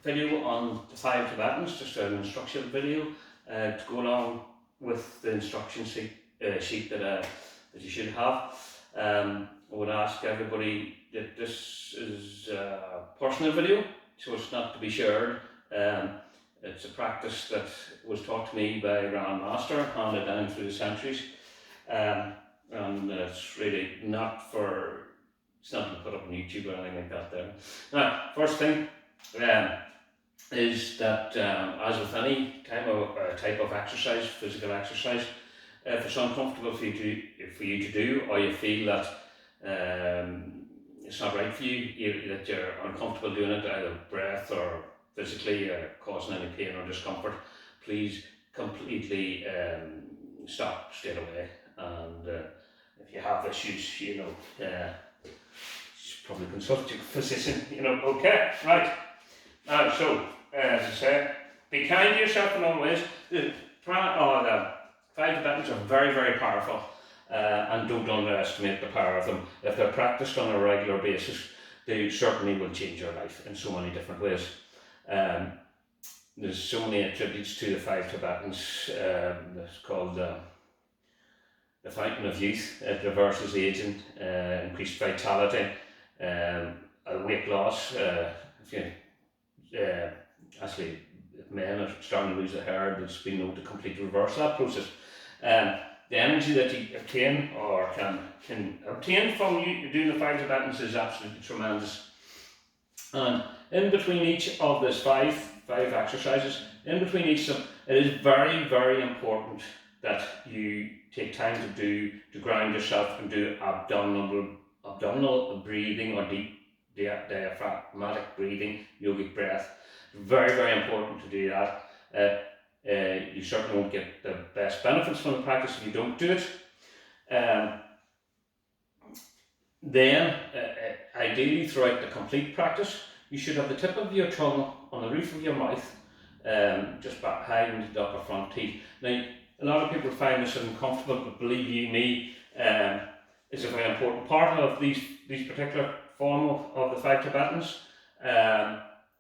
video on the 5 Tibetans, just an instruction video to go along with the instruction sheet that you should have. I would ask everybody that this is a personal video, so it's not to be shared. It's a practice that was taught to me by a Grand Master, handed down through the centuries, and it's really not for, it's not to put up on YouTube or anything like that there. Now, first thing is that as with any type of exercise, physical exercise, if it's uncomfortable for you to do, or you feel that it's not right for you, that you're uncomfortable doing it, either breath or physically causing any pain or discomfort, please completely stop straight away. And if you have issues, you should probably consult your physician. Okay, right. So as I say, be kind to yourself in all ways. The 5 Tibetans are very, very powerful, and don't underestimate the power of them. If they're practiced on a regular basis, they certainly will change your life in so many different ways. There's so many attributes to the 5 Tibetans. It's called the Fountain of Youth. It reverses aging, increased vitality, weight loss. Actually, if men are starting to lose their hair, there's been known to completely reverse that process. The energy that you obtain or can obtain from you doing the 5 Tibetans is absolutely tremendous. And in between each of these five exercises, in between each of them, it is very, very important that you take time to ground yourself and do abdominal breathing or deep diaphragmatic breathing, yogic breath. Very, very important to do that. You certainly won't get the best benefits from the practice if you don't do it. Then, ideally throughout the complete practice, you should have the tip of your tongue on the roof of your mouth, just behind the upper front teeth. Now, a lot of people find this uncomfortable, but believe you me, it's a very important part of these particular form of the 5 Tibetans.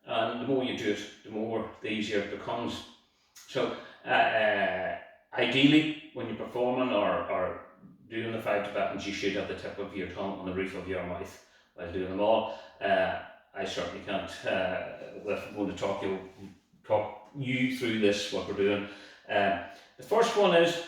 And the more you do it, the more the easier it becomes. So, ideally, when you're performing or doing the 5 Tibetans, you should have the tip of your tongue on the roof of your mouth while doing them all. I certainly can't. I'm going to talk you through this, what we're doing. The first one is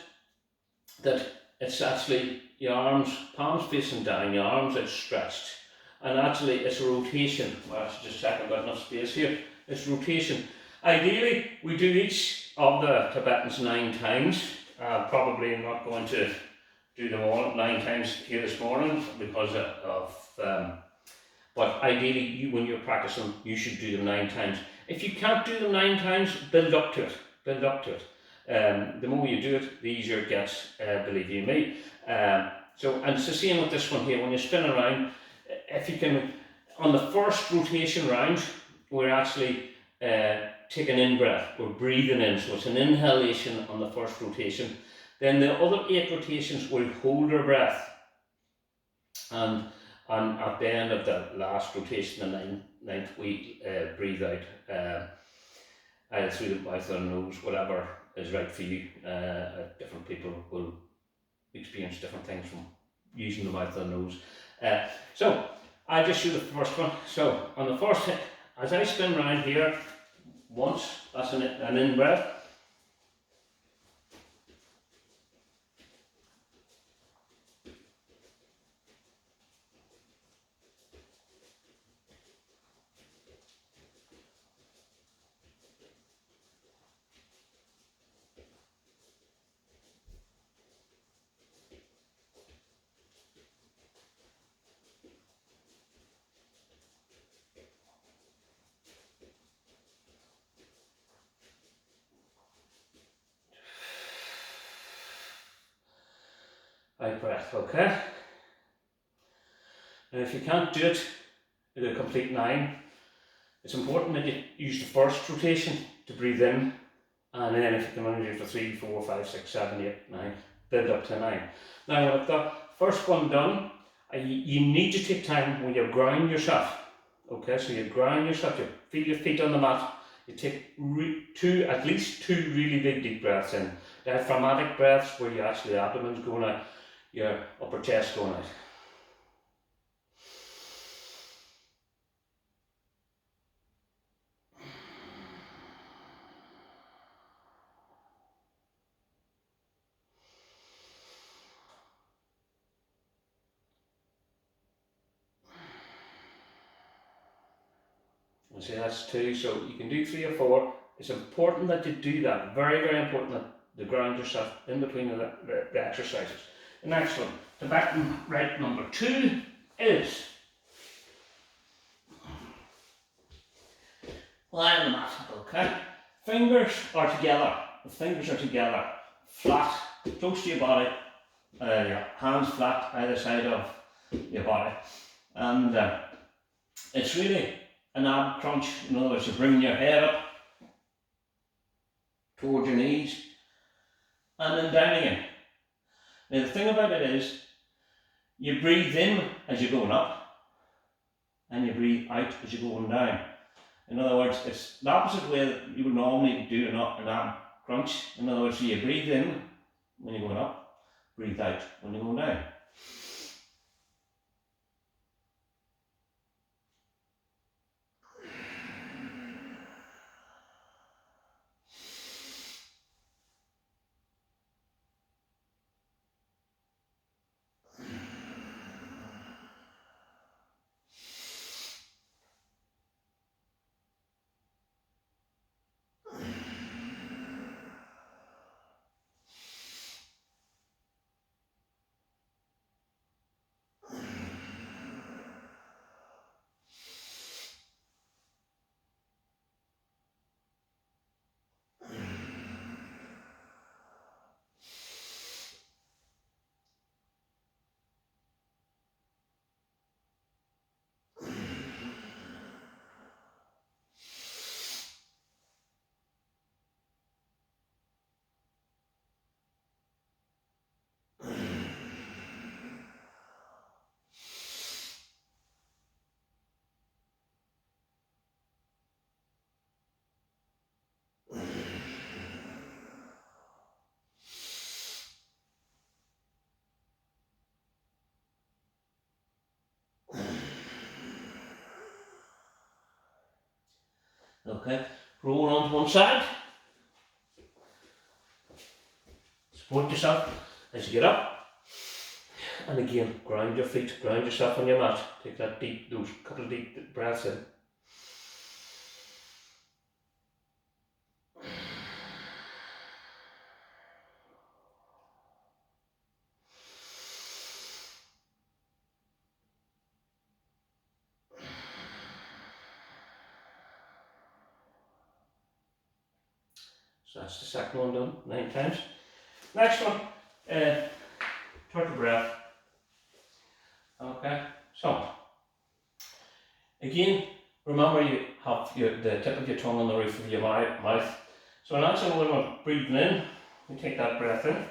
that it's actually your arms, palms facing down, your arms are stretched. And actually it's a rotation. Well, actually just a second, I've got enough space here. It's rotation. Ideally, we do each of the Tibetans 9 times. Probably not going to do them all 9 times here this morning because but ideally, when you're practicing, you should do them 9 times. If you can't do them 9 times, build up to it. The more you do it, the easier it gets, believe you me. And it's the same with this one here. When you spin around, if you can, on the first rotation round, we're actually taking in breath. We're breathing in, so it's an inhalation on the first rotation. Then the other 8 rotations will hold our breath. And at the end of the last rotation, the 9th, we breathe out, either through the mouth or the nose, whatever is right for you. Different people will experience different things from using the mouth or the nose. So I'll just show the first one. So on the first hit, as I spin around here once, that's an in breath. Out breath, okay? And if you can't do it in a complete 9, it's important that you use the first rotation to breathe in, and then if you can only do it for 3, 4, 5, 6, 7, 8, 9, build up to 9. Now, when I've got first one done, you need to take time when you ground yourself. Okay, so you ground yourself, you feel your feet on the mat, you take at least two really big deep breaths in. Diaphragmatic breaths where you actually, the abdomen's going out, your upper chest going out. And see, that's two, so you can do 3 or 4. It's important that you do that, very, very important that you ground yourself in between the exercises. The next one, Tibetan rite number 2 is lie on the mat, okay? Fingers are together, the fingers are together, flat, close to your body, your hands flat either side of your body. And it's really an ab crunch. In other words, you're bringing your head up towards your knees and then down again. Now the thing about it is, you breathe in as you're going up and you breathe out as you're going down. In other words, it's the opposite way that you would normally do an ab crunch. In other words, you breathe in when you're going up, breathe out when you're going down. Okay, roll onto one side, support yourself as you get up, and again, ground your feet, ground yourself on your mat, take that those couple of deep breaths in. So that's the second one done, 9 times. Next one, turtle breath. Okay, so again, remember you have the tip of your tongue on the roof of your mouth. So now when we're breathing in, we take that breath in.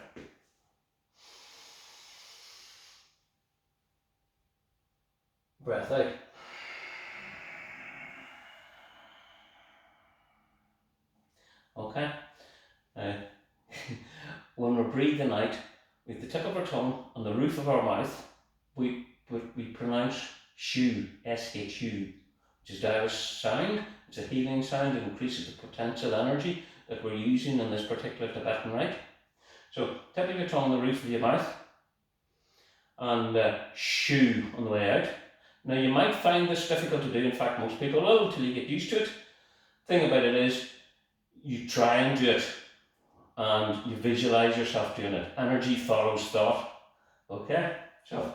Breath out. Okay, when we're breathing out, with the tip of our tongue on the roof of our mouth, we pronounce shu, S-H-U, which is Taoist sound. It's a healing sound. It increases the potential energy that we're using in this particular Tibetan rite. So, tip of your tongue on the roof of your mouth, and shu on the way out. Now, you might find this difficult to do. In fact, most people will until you get used to it. The thing about it is, you try and do it, and you visualize yourself doing it. Energy follows thought. Okay? So,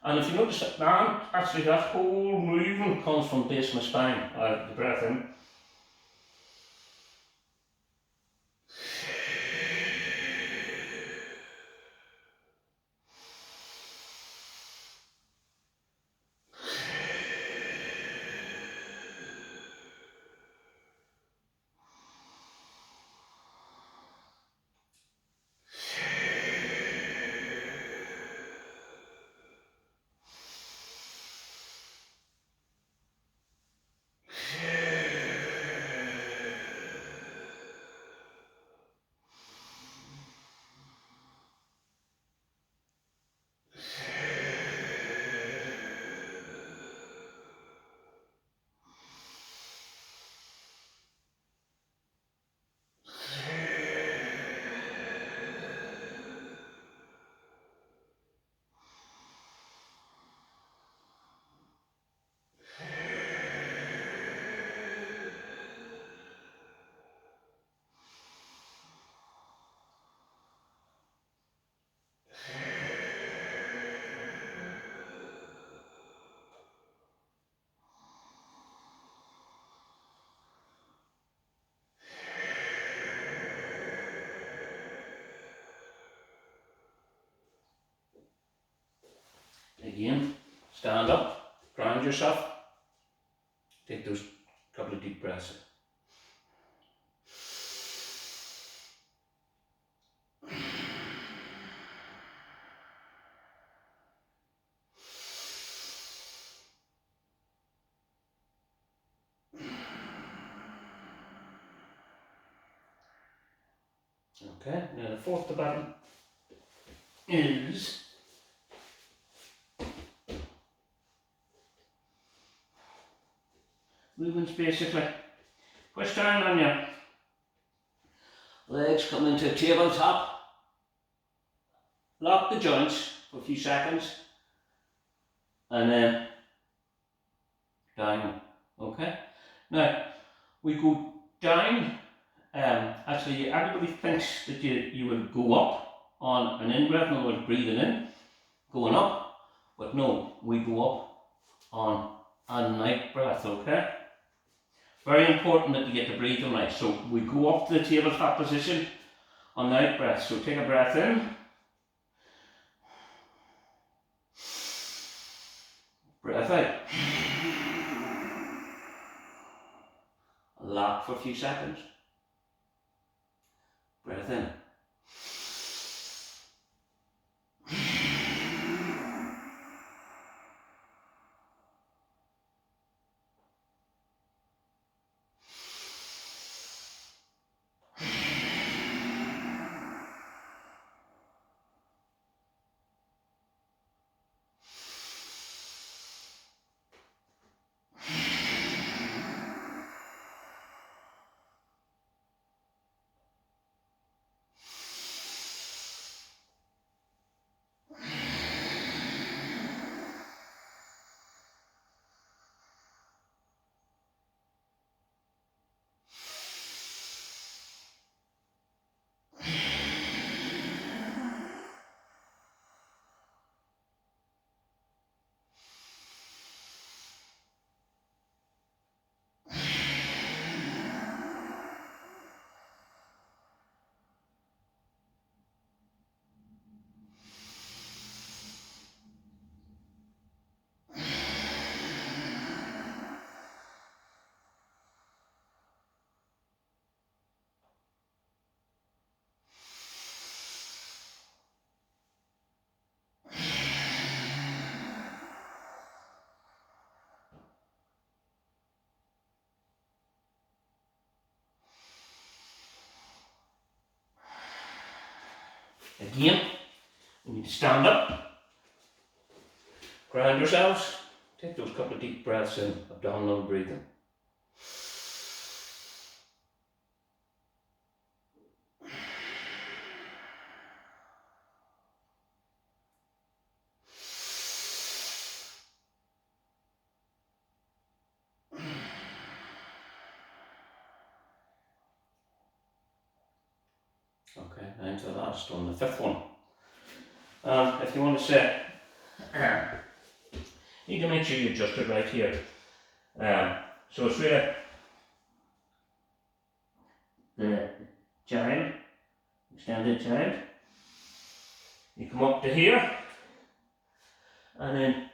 and if you notice that now, actually that whole movement comes from base of my spine. The breath in. stand up, ground yourself, take those couple of deep breaths in. Okay, now the fourth Tibetan is movements basically. Push down on your legs, come into tabletop, lock the joints for a few seconds, and then down. Okay, now we go down. Actually, everybody thinks that you will go up on an in-breath, in other words, breathing in, going up, but no, we go up on an out-breath, okay? Very important that you get the breathing right. So we go up to the tabletop position on the out-breath. So take a breath in, breath out. Lock for a few seconds. Breath in. Again, we need to stand up, ground yourselves, take those couple of deep breaths in, abdominal breathing. Okay, now to the last one, the fifth one. If you want to say, you need to make sure you adjust it right here. So it's really the child, extended child. You come up to here, and then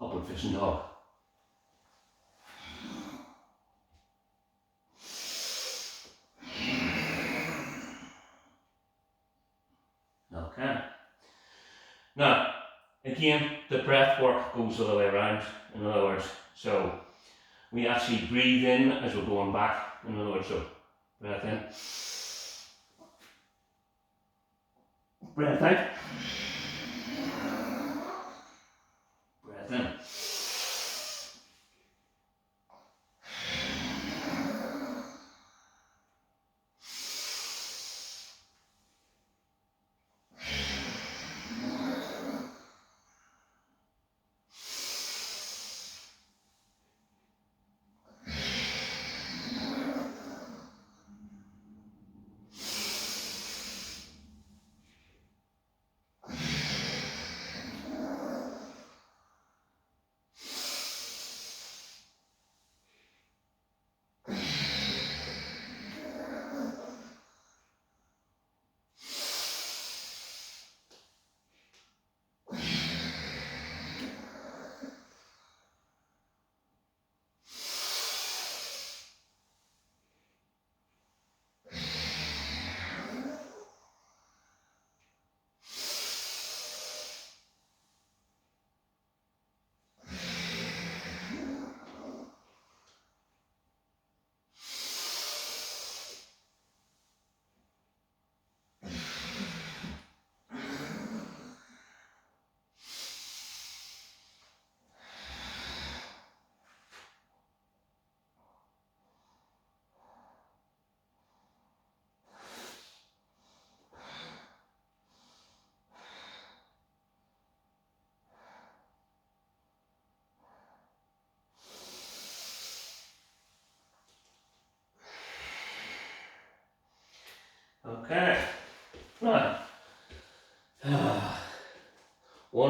upward facing dog. Okay. Now, again, the breath work goes the other way around, in other words. So, we actually breathe in as we're going back, in other words, so breath in, breath out, breath in.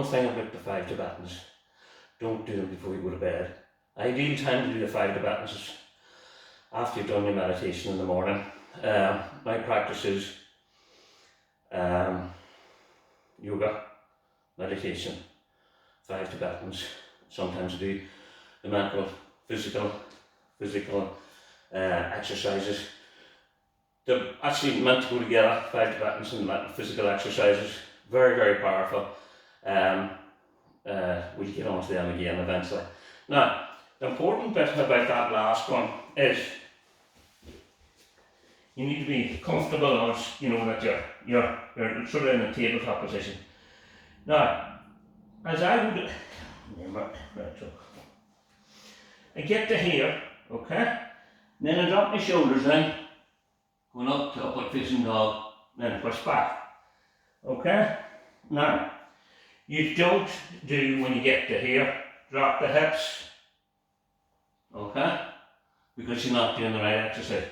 one thing about the 5 Tibetans, don't do them before you go to bed. Ideal time to do the 5 Tibetans is after you've done your meditation in the morning. My practice is yoga, meditation, 5 Tibetans. Sometimes I do the mental, physical exercises. They're actually meant to go together, 5 Tibetans and mental, physical exercises. Very, very powerful. We'll get on to them again eventually. Now, the important bit about that last one is you need to be comfortable on, you know, that you're sort of in a tabletop position. Now, as I would, I get to here, okay, and then I drop my shoulders in, going up to upward facing dog, then push back, okay. Now, you don't do when you get to here, drop the hips, okay, because you're not doing the right exercise.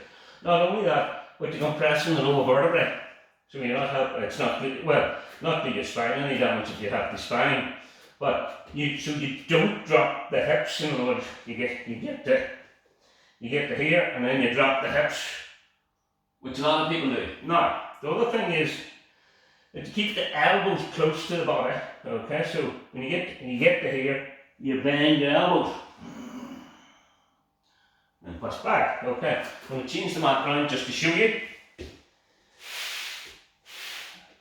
Not only that, but you're compressing the lower vertebrae, so you're not helping. It's not good, well, not do your spine any damage if you have the spine, but you don't drop the hips. In other words, you get to here, and then you drop the hips, which a lot of people do. Now, the other thing is to keep the elbows close to the body. Okay, so when you get to here, you bend your elbows and push back. Okay, I'm going to change the mat around just to show you.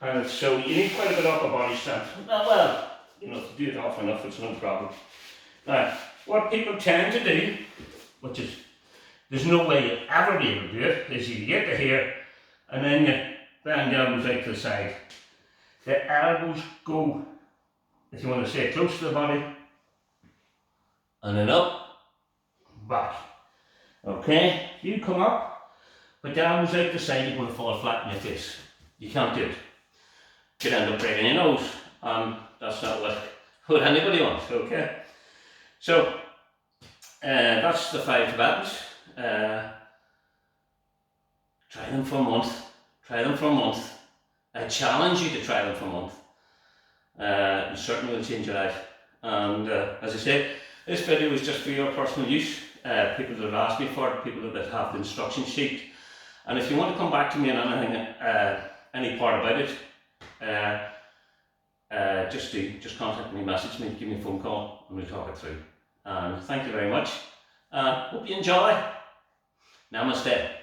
And so you need quite a bit of upper body strength. Well, you know, if you do it often enough, it's no problem. Now, what people tend to do, which is there's no way you'll ever be able to do it, is you get to here and then you bend the elbows out to the side. The elbows go, if you want to say, close to the body, and then up, back. Okay, you come up, but the elbows out the side, you're going to fall flat in your face. You can't do it. You'd end up breaking your nose, and that's not what anybody wants, okay? So, that's the 5 Tibetans. Try them for a month. Try them for a month. I challenge you to try them for a month. It certainly will change your life. And as I said, this video is just for your personal use. People that have asked me for it, people that have the instruction sheet. And if you want to come back to me on anything, any part about it, just contact me, message me, give me a phone call, and we'll talk it through. And thank you very much. Hope you enjoy. Namaste.